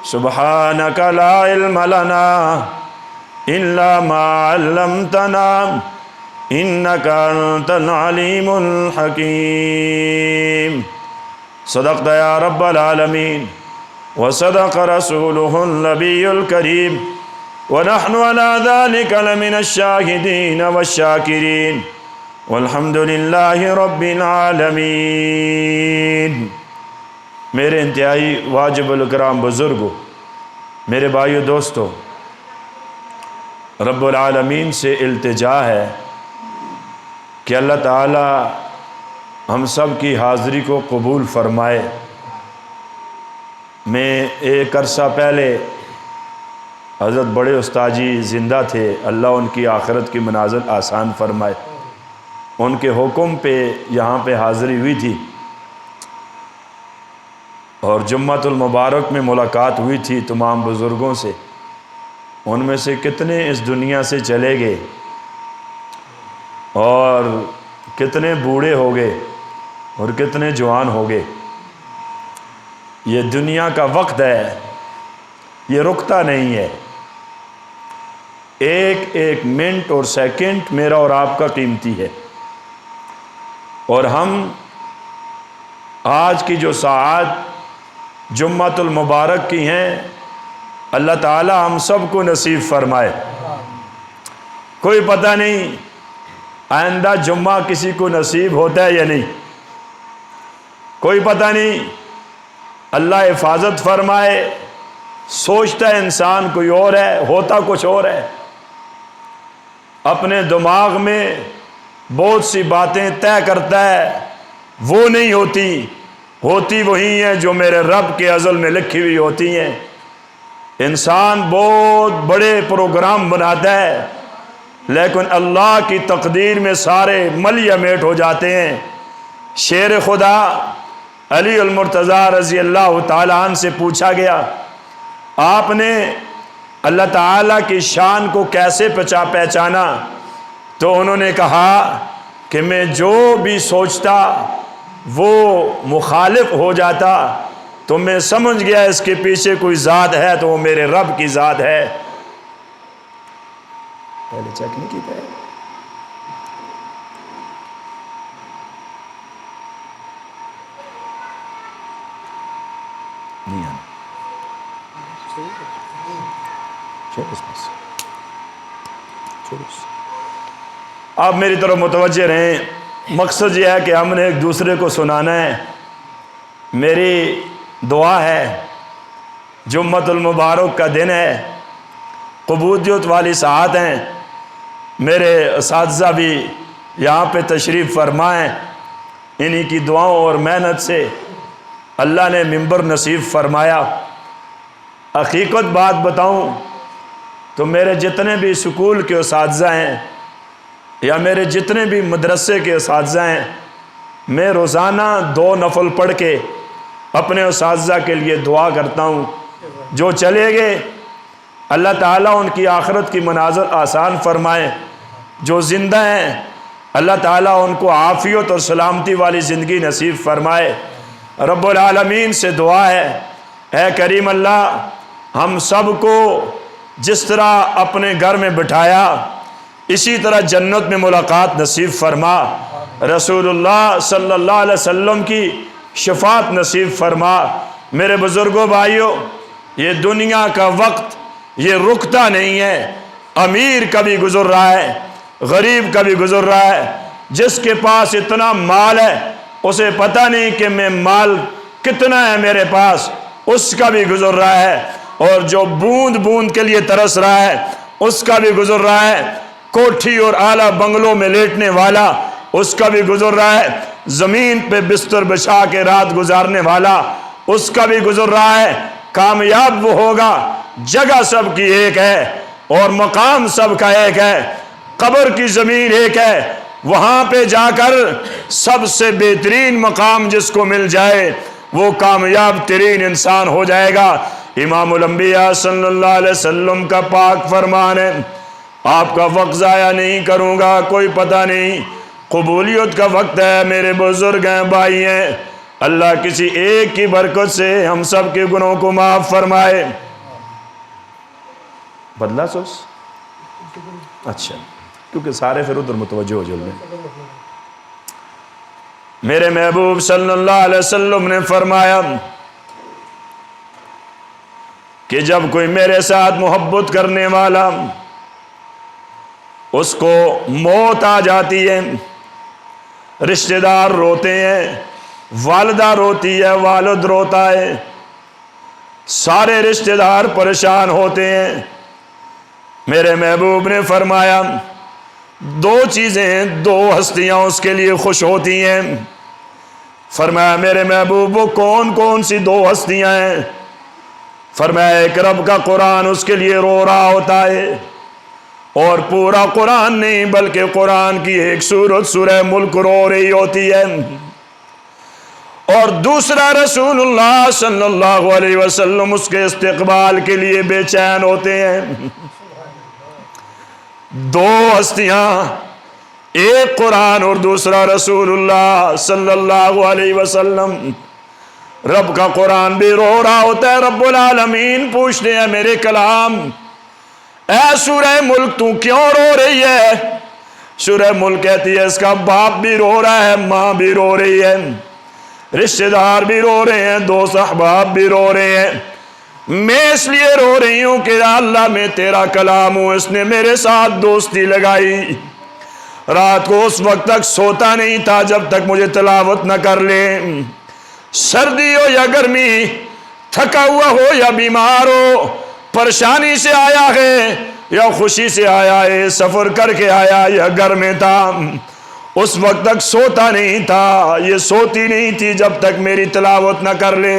سبحانک لا علم لنا الا ما علمتنا انک انت العلیم الحکیم۔ صدقت یا رب العالمین وصدق رسوله النبی الکریم ونحن على ذلك لمن الشاهدين والشاکرین والحمد للہ رب العالمین۔ میرے انتہائی واجب الکرام بزرگوں، میرے بھائیو دوستو، رب العالمین سے التجا ہے کہ اللہ تعالی ہم سب کی حاضری کو قبول فرمائے۔ میں ایک عرصہ پہلے حضرت بڑے استاد جی زندہ تھے، اللہ ان کی آخرت کی منازل آسان فرمائے، ان کے حکم پہ یہاں پہ حاضری ہوئی تھی اور جمعۃ المبارک میں ملاقات ہوئی تھی تمام بزرگوں سے۔ ان میں سے کتنے اس دنیا سے چلے گئے اور کتنے بوڑھے ہو گئے اور کتنے جوان ہو گئے۔ یہ دنیا کا وقت ہے، یہ رکتا نہیں ہے۔ ایک ایک منٹ اور سیکنڈ میرا اور آپ کا قیمتی ہے، اور ہم آج کی جو ساعات جمعۃ المبارک کی ہیں، اللہ تعالی ہم سب کو نصیب فرمائے۔ کوئی پتہ نہیں آئندہ جمعہ کسی کو نصیب ہوتا ہے یا نہیں، کوئی پتہ نہیں۔ اللہ حفاظت فرمائے، سوچتا ہے انسان کوئی اور ہے، ہوتا کچھ اور ہے۔ اپنے دماغ میں بہت سی باتیں طے کرتا ہے، وہ نہیں ہوتی، ہوتی وہی ہیں جو میرے رب کے ازل میں لکھی ہوئی ہوتی ہیں۔ انسان بہت بڑے پروگرام بناتا ہے، لیکن اللہ کی تقدیر میں سارے ملیہ میٹ ہو جاتے ہیں۔ شیر خدا علی المرتضیٰ رضی اللہ تعالیٰ عنہ سے پوچھا گیا، آپ نے اللہ تعالیٰ کی شان کو کیسے پہچانا؟ تو انہوں نے کہا کہ میں جو بھی سوچتا وہ مخالف ہو جاتا تو میں سمجھ گیا اس کے پیچھے کوئی ذات ہے، تو وہ میرے رب کی ذات ہے۔ پہلے چیک نہیں کیتا ہے؟ نہیں آنا۔ آپ میری طرف متوجہ رہیں، مقصد یہ ہے کہ ہم نے ایک دوسرے کو سنانا ہے۔ میری دعا ہے، جمعۃ المبارک کا دن ہے، قبولیت والی ساعت ہیں، میرے اساتذہ بھی یہاں پہ تشریف فرمائیں، انہی کی دعاؤں اور محنت سے اللہ نے منبر نصیب فرمایا۔ حقیقت بات بتاؤں تو میرے جتنے بھی سکول کے اساتذہ ہیں یا میرے جتنے بھی مدرسے کے اساتذہ ہیں، میں روزانہ 2 نفل پڑھ کے اپنے اساتذہ کے لیے دعا کرتا ہوں۔ جو چلے گئے اللہ تعالیٰ ان کی آخرت کی منازل آسان فرمائے، جو زندہ ہیں اللہ تعالیٰ ان کو عافیت اور سلامتی والی زندگی نصیب فرمائے۔ رب العالمین سے دعا ہے، اے کریم اللہ، ہم سب کو جس طرح اپنے گھر میں بٹھایا اسی طرح جنت میں ملاقات نصیب فرما، رسول اللہ صلی اللہ علیہ وسلم کی شفاعت نصیب فرما۔ میرے بزرگوں بھائیوں، یہ دنیا کا وقت یہ رکتا نہیں ہے۔ امیر کبھی گزر رہا ہے، غریب کبھی گزر رہا ہے، جس کے پاس اتنا مال ہے اسے پتہ نہیں کہ میں مال کتنا ہے میرے پاس، اس کا بھی گزر رہا ہے، اور جو بوند بوند کے لیے ترس رہا ہے اس کا بھی گزر رہا ہے، کوٹھی اور اعلیٰ بنگلوں میں لیٹنے والا اس کا بھی گزر رہا ہے، زمین پہ بستر بچھا کے رات گزارنے والا اس کا بھی گزر رہا ہے۔ کامیاب وہ ہوگا، جگہ سب کی ایک ہے اور مقام سب کا ایک ہے، قبر کی زمین ایک ہے، وہاں پہ جا کر سب سے بہترین مقام جس کو مل جائے وہ کامیاب ترین انسان ہو جائے گا۔ امام الانبیاء صلی اللہ علیہ وسلم کا پاک فرمان ہے، آپ کا وقت ضائع نہیں کروں گا، کوئی پتہ نہیں قبولیت کا وقت ہے۔ میرے بزرگ ہیں، بھائی ہیں، اللہ کسی ایک کی برکت سے ہم سب کے گناہوں کو معاف فرمائے. بدلا سوس اچھا کیونکہ سارے پھر ادھر متوجہ ہو جلدی. میرے محبوب صلی اللہ علیہ وسلم نے فرمایا کہ جب کوئی میرے ساتھ محبت کرنے والا اس کو موت آ جاتی ہے، رشتہ دار روتے ہیں، والدہ روتی ہے، والد روتا ہے، سارے رشتہ دار پریشان ہوتے ہیں. میرے محبوب نے فرمایا دو چیزیں، دو ہستیاں اس کے لیے خوش ہوتی ہیں. فرمایا میرے محبوب وہ کون کون سی دو ہستیاں ہیں؟ فرمایا ایک رب کا قرآن اس کے لیے رو رہا ہوتا ہے، اور پورا قرآن نہیں بلکہ قرآن کی ایک سورت سورہ ملک رو رہی ہوتی ہے، اور دوسرا رسول اللہ صلی اللہ علیہ وسلم اس کے استقبال کے لیے بے چین ہوتے ہیں. دو ہستیاں، ایک قرآن اور دوسرا رسول اللہ صلی اللہ علیہ وسلم. رب کا قرآن بھی رو رہا ہوتا ہے. رب العالمین پوچھتے ہیں میرے کلام اے سورہ ملک تو کیوں رو رہی ہے؟ سورہ ملک کہتی ہے اس کا باپ بھی رو رہا ہے، ماں بھی رو رہی ہے، رشتہ دار بھی رو رہے ہیں، دوست احباب بھی رو رہے ہیں. میں اس لیے رو رہی ہوں کہ اللہ میں تیرا کلام ہوں، اس نے میرے ساتھ دوستی لگائی. رات کو اس وقت تک سوتا نہیں تھا جب تک مجھے تلاوت نہ کر لے. سردی ہو یا گرمی، تھکا ہوا ہو یا بیمار ہو، پریشانی سے آیا ہے یا خوشی سے آیا ہے، سفر کر کے آیا یا گھر میں تھا، اس وقت تک سوتا نہیں تھا، یہ سوتی نہیں تھی جب تک میری تلاوت نہ کر لے.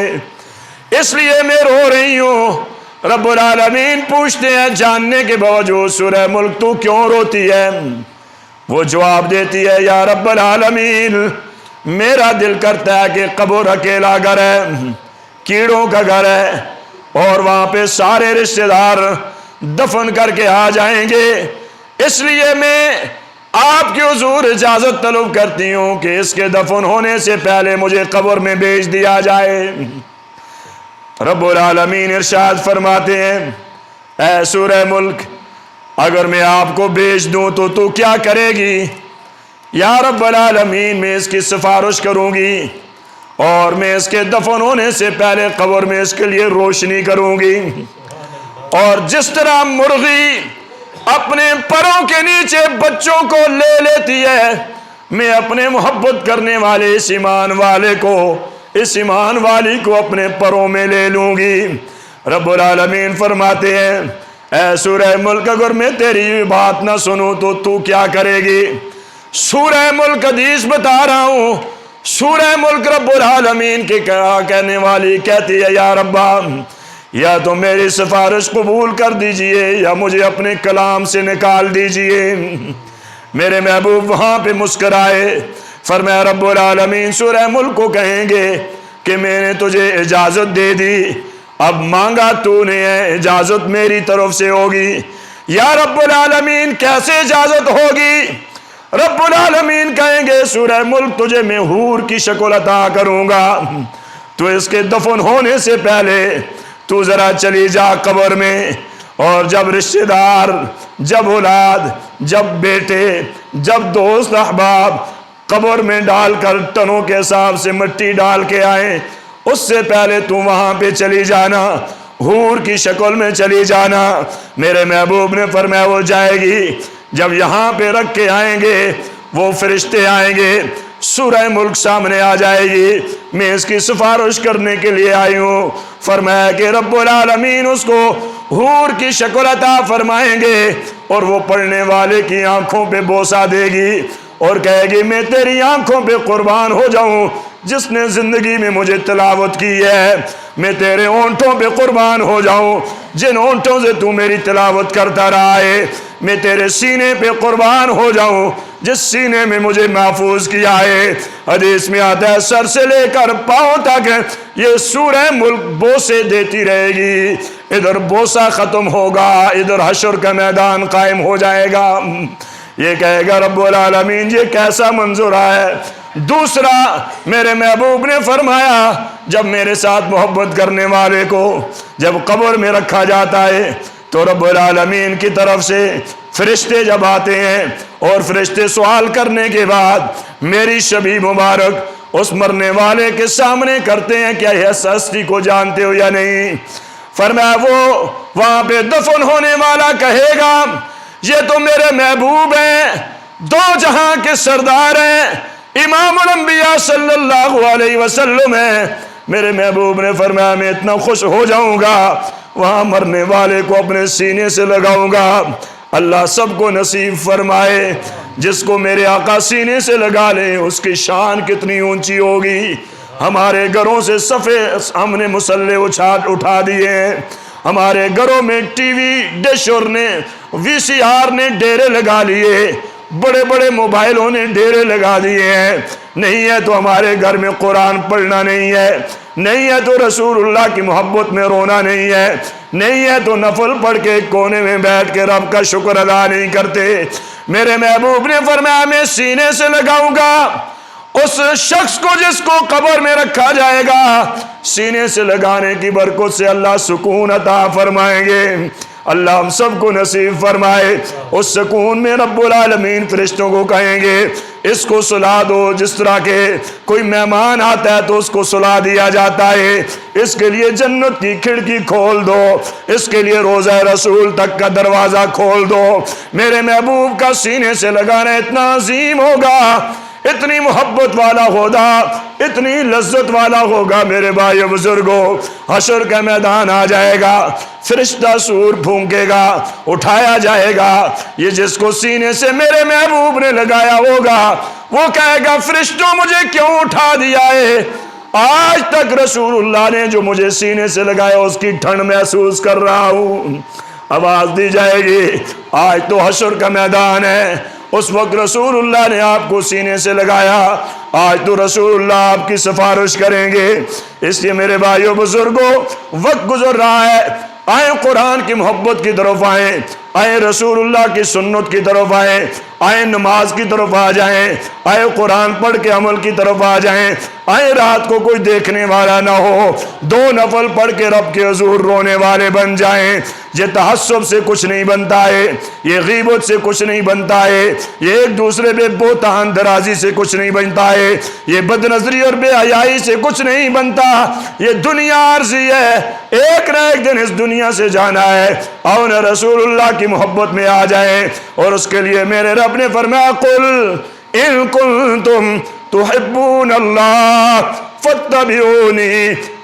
اس لیے میں رو رہی ہوں. رب العالمین پوچھتے ہیں جاننے کے باوجود سورہ ملک تو کیوں روتی ہے؟ وہ جواب دیتی ہے یا رب العالمین میرا دل کرتا ہے کہ قبر اکیلا گھر ہے، کیڑوں کا گھر ہے، اور وہاں پہ سارے رشتہ دار دفن کر کے آ جائیں گے. اس لیے میں آپ کی حضور اجازت طلب کرتی ہوں کہ اس کے دفن ہونے سے پہلے مجھے قبر میں بھیج دیا جائے. رب العالمین ارشاد فرماتے ہیں اے سورہ ملک اگر میں آپ کو بھیج دوں تو تو کیا کرے گی؟ یا رب العالمین میں اس کی سفارش کروں گی، اور میں اس کے دفن ہونے سے پہلے قبر میں اس کے لیے روشنی کروں گی. اور جس طرح مرغی اپنے پروں کے نیچے بچوں کو لے لیتی ہے، میں اپنے محبت کرنے والے اس ایمان والے کو، اس ایمان والی کو اپنے پروں میں لے لوں گی. رب العالمین فرماتے ہیں اے سورہ ملک اگر میں تیری بات نہ سنوں تو تو کیا کرے گی؟ سورہ ملک حدیث بتا رہا ہوں. سورہ ملک رب العالمین کے کہنے والی کہتی ہے یا ربا یا تو میری سفارش قبول کر دیجئے یا مجھے اپنے کلام سے نکال دیجئے. میرے محبوب وہاں پہ مسکرائے. فرمایا رب العالمین سورہ ملک کو کہیں گے کہ میں نے تجھے اجازت دے دی، اب مانگا تو نے ہے، اجازت میری طرف سے ہوگی. یا رب العالمین کیسے اجازت ہوگی؟ رب العالمین کہیں گے سورہ ملک تجھے میں حور کی شکل عطا کروں گا، تو اس کے دفن ہونے سے پہلے تو ذرا چلی جا قبر میں، اور جب رشتہ دار، جب اولاد، جب بیٹے، جب دوست احباب قبر میں ڈال کر ٹنوں کے حساب سے مٹی ڈال کے آئیں، اس سے پہلے تو وہاں پہ چلی جانا، حور کی شکل میں چلی جانا. میرے محبوب نے فرمایا وہ جائے گی. جب یہاں پہ رکھ کے آئیں گے وہ فرشتے آئیں گے، سورہ ملک سامنے آ جائے گی. میں اس کی سفارش کرنے کے لیے آئی ہوں. فرمایا کہ رب العالمین اس کو حور کی شکل عطا فرمائیں گے، اور وہ پڑھنے والے کی آنکھوں پہ بوسہ دے گی اور کہے گی میں تیری آنکھوں پہ قربان ہو جاؤں جس نے زندگی میں مجھے تلاوت کی ہے. میں تیرے اونٹوں پہ قربان ہو جاؤں جن اونٹوں سے تو میری تلاوت کرتا رہا ہے. میں تیرے سینے پہ قربان ہو جاؤں جس سینے میں مجھے محفوظ کیا ہے. حدیث میں آتا ہے سر سے لے کر پاؤں تک یہ سورہ ملک بوسے دیتی رہے گی. ادھر بوسہ ختم ہوگا، ادھر حشر کا میدان قائم ہو جائے گا. یہ کہے گا رب العالمین یہ کیسا منظر ہے؟ دوسرا میرے محبوب نے فرمایا جب میرے ساتھ محبت کرنے والے کو جب قبر میں رکھا جاتا ہے تو رب العالمین کی طرف سے فرشتے جب آتے ہیں اور فرشتے سوال کرنے کے بعد میری شبیہ مبارک اس مرنے والے کے سامنے کرتے ہیں کیا اس ہستی کو جانتے ہو یا نہیں؟ فرمایا وہ وہاں پہ دفن ہونے والا کہے گا یہ تو میرے محبوب ہیں، دو جہاں کے سردار ہیں، امام الانبیاء صلی اللہ علیہ وسلم ہیں۔ میرے محبوب نے فرمایا میں اتنا خوش ہو جاؤں گا وہاں مرنے والے کو اپنے سینے سے لگاؤں گا۔ اللہ سب کو نصیب فرمائے جس کو میرے آقا سینے سے لگا لے اس کی شان کتنی اونچی ہوگی۔ ہمارے گھروں سے صفے ہم نے مصلے اٹھا دیے ہیں، ہمارے گھروں میں ٹی وی ڈش اور نے وی سی آر نے ڈیرے لگا لیے، بڑے بڑے موبائلوں نے ڈیرے لگا دیے ہیں۔ نہیں ہے تو ہمارے گھر میں قرآن پڑھنا نہیں ہے، نہیں ہے تو رسول اللہ کی محبت میں رونا نہیں ہے، نہیں ہے تو نفل پڑھ کے کونے میں بیٹھ کے رب کا شکر ادا نہیں کرتے۔ میرے محبوب نے فرمایا میں سینے سے لگاؤں گا اس شخص کو جس کو قبر میں رکھا جائے گا، سینے سے لگانے کی برکت سے اللہ سکون عطا فرمائیں گے۔ اللہ ہم سب کو نصیب فرمائے۔ اس سکون میں رب العالمین فرشتوں کو کہیں گے اس کو سلا دو، جس طرح کے کوئی مہمان آتا ہے تو اس کو سلا دیا جاتا ہے، اس کے لیے جنت کی کھڑکی کھول دو، اس کے لیے روضہ رسول تک کا دروازہ کھول دو۔ میرے محبوب کا سینے سے لگانا اتنا عظیم ہوگا، اتنی محبت والا ہوگا، اتنی لذت والا ہوگا۔ میرے بھائی بزرگوں حشر کا میدان آ جائے گا، فرشتہ سور پھونکے گا، اٹھایا جائے گا۔ یہ جس کو سینے سے میرے محبوب نے لگایا ہوگا وہ کہے گا فرشتوں مجھے کیوں اٹھا دیا ہے؟ آج تک رسول اللہ نے جو مجھے سینے سے لگایا اس کی ٹھنڈ محسوس کر رہا ہوں۔ آواز دی جائے گی آج تو حشر کا میدان ہے، اس وقت رسول اللہ نے آپ کو سینے سے لگایا، آج تو رسول اللہ آپ کی سفارش کریں گے۔ اس لیے میرے بھائیوں بزرگوں وقت گزر رہا ہے، آئیں قرآن کی محبت کی طرف آئیں، آئیں رسول اللہ کی سنت کی طرف آئیں، آئیں نماز کی طرف آ جائیں، آئیں قرآن پڑھ کے عمل کی طرف آ جائیں، آئیں رات کو کوئی دیکھنے والا نہ ہو، دو نفل پڑھ کے رب کے حضور رونے والے بن جائیں۔ یہ تحسب سے کچھ نہیں بنتا ہے، یہ غیبت سے کچھ نہیں بنتا ہے، یہ ایک دوسرے پہ بہتان درازی سے کچھ نہیں بنتا ہے، یہ بد نظری اور بے حیائی سے کچھ نہیں بنتا۔ یہ دنیا عارضی ہے، ایک نہ ایک دن اس دنیا سے جانا ہے۔ آؤ نہ رسول اللہ کی محبت میں آ جائیں، اور اس کے لیے میرے رب نے فرمایا قل ان کنتم تحبون اللہ فاتبعونی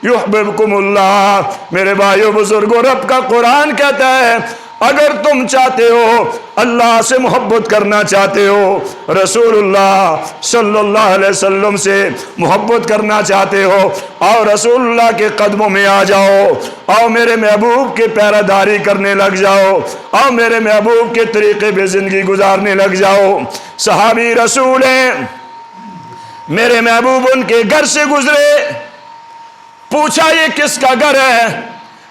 یحببکم اللہ۔ میرے بھائیو بزرگوں رب کا قرآن کہتا ہے اگر تم چاہتے ہو اللہ سے محبت کرنا چاہتے ہو، رسول اللہ صلی اللہ علیہ وسلم سے محبت کرنا چاہتے ہو، آؤ رسول اللہ کے قدموں میں آ جاؤ، آؤ میرے محبوب کے پیراداری کرنے لگ جاؤ، آؤ میرے محبوب کے طریقے پہ زندگی گزارنے لگ جاؤ۔ صحابی رسول ہیں، میرے محبوب ان کے گھر سے گزرے، پوچھا یہ کس کا گھر ہے؟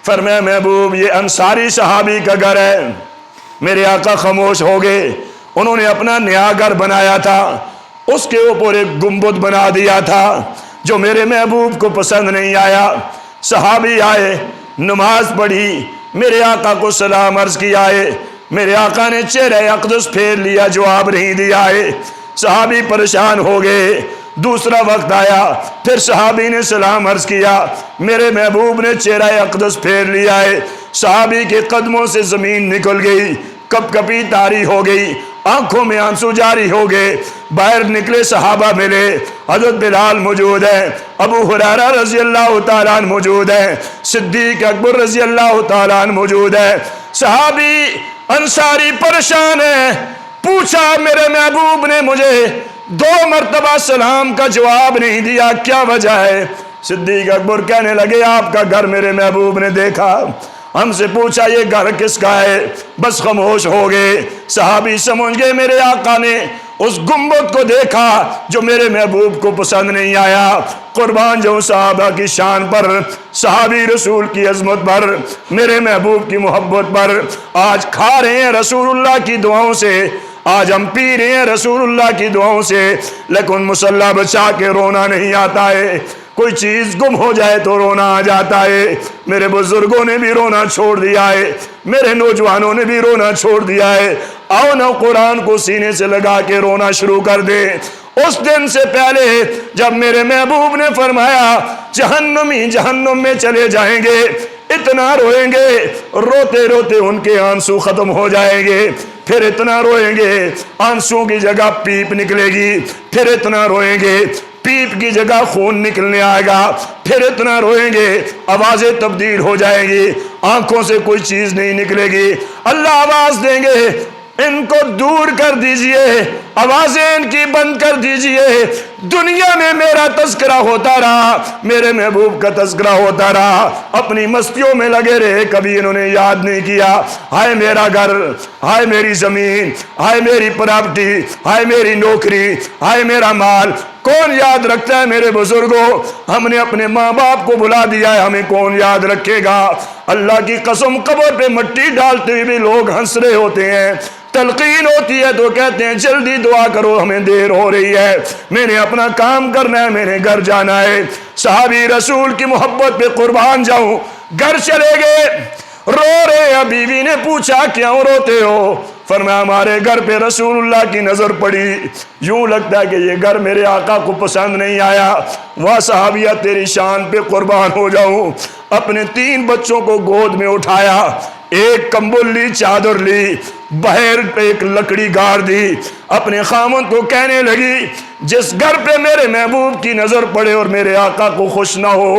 فرمایا محبوب یہ انصاری صحابی کا گھر ہے۔ میرے آقا خاموش ہو گئے، انہوں نے اپنا نیا گھر بنایا تھا، اس کے اوپر ایک گنبد بنا دیا تھا جو میرے محبوب کو پسند نہیں آیا۔ صحابی آئے، نماز پڑھی، میرے آقا کو سلام عرض کیا ہے، میرے آقا نے چہرہ اقدس پھیر لیا، جواب نہیں دیا ہے۔ صحابی پریشان ہو گئے، دوسرا وقت آیا، پھر صحابی نے سلام عرض کیا، میرے محبوب نے چہرہ اقدس پھیر لیا ہے۔ صحابی کے قدموں سے زمین نکل گئی، کپ کپی طاری ہو گئی، آنکھوں میں آنسو جاری ہو گئے۔ باہر نکلے صحابہ ملے، حضرت بلال موجود ہے، ابو ہریرہ رضی اللہ تعالیٰ عنہ موجود ہے، صدیق اکبر رضی اللہ تعالیٰ عنہ موجود ہے۔ صحابی انصاری پریشان ہے، پوچھا میرے محبوب نے مجھے 2 مرتبہ سلام کا جواب نہیں دیا، کیا وجہ ہے؟ صدیق اکبر کہنے لگے آپ کا گھر میرے محبوب نے دیکھا، ہم سے پوچھا یہ گھر کس کا ہے، بس خاموش ہو گئے۔ صحابی سمجھ گئے میرے آقا نے اس گنبد کو دیکھا جو میرے محبوب کو پسند نہیں آیا۔ قربان جو صحابہ کی شان پر، صحابی رسول کی عظمت پر، میرے محبوب کی محبت پر، آج کھا رہے ہیں رسول اللہ کی دعاؤں سے، آج ہم پی رہے ہیں رسول اللہ کی دعاؤں سے، لیکن مسلح بچا کے رونا نہیں آتا ہے، کوئی چیز گم ہو جائے تو رونا آ جاتا ہے۔ میرے بزرگوں نے بھی رونا چھوڑ دیا ہے، میرے نوجوانوں نے بھی رونا چھوڑ دیا ہے۔ آؤ نا قرآن کو سینے سے لگا کے رونا شروع کر دے۔ اس دن سے پہلے جب میرے محبوب نے فرمایا جہنمی جہنم میں چلے جائیں گے، اتنا روئیں گے، روتے روتے ان کے آنسو ختم ہو جائیں گے، پھر اتنا روئیں گے آنسو کی جگہ پیپ نکلے گی، پھر اتنا روئیں گے پیپ کی جگہ خون نکلنے آئے گا، پھر اتنا روئیں گے آوازیں تبدیل ہو جائیں گی، آنکھوں سے کوئی چیز نہیں نکلے گی۔ اللہ آواز دیں گے ان کو دور کر دیجئے، آوازیں ان کی بند کر دیجئے۔ دنیا میں میرا تذکرہ ہوتا رہا، میرے محبوب کا تذکرہ ہوتا رہا، اپنی مستیوں میں لگے رہے، کبھی انہوں نے یاد نہیں کیا ہائے میرا گھر، ہائے میری زمین، ہائے میری پراپرٹی، ہائے میری نوکری، ہائے میرا مال۔ کون یاد رکھتا ہے میرے بزرگوں؟ ہم نے اپنے ماں باپ کو بلا دیا ہے، ہمیں کون یاد رکھے گا؟ اللہ کی قسم قبر پہ مٹی ڈالتے ہوئے بھی لوگ ہنس رہے ہوتے ہیں، تلقین ہوتی ہے تو کہتے ہیں جلدی دعا کرو ہمیں دیر ہو رہی ہے، میں نے اپنا کام کرنا ہے، میں نے گھر جانا ہے۔ صحابی رسول کی محبت پہ قربان جاؤں، گھر چلے گئے، رو رہے ہیں۔ بیوی نے پوچھا کیوں روتے ہو؟ فرمایا ہمارے گھر پہ رسول اللہ کی نظر پڑی، یوں لگتا ہے کہ یہ گھر میرے آقا کو پسند نہیں آیا۔ واہ صحابیہ تیری شان پہ قربان ہو جاؤں۔ اپنے 3 بچوں کو گود میں اٹھایا، ایک کمبل لی، چادر لی، بہر پہ ایک لکڑی گاڑ دی، اپنے خامن کو کہنے لگی جس گھر پہ میرے محبوب کی نظر پڑے اور میرے آقا کو خوش نہ ہو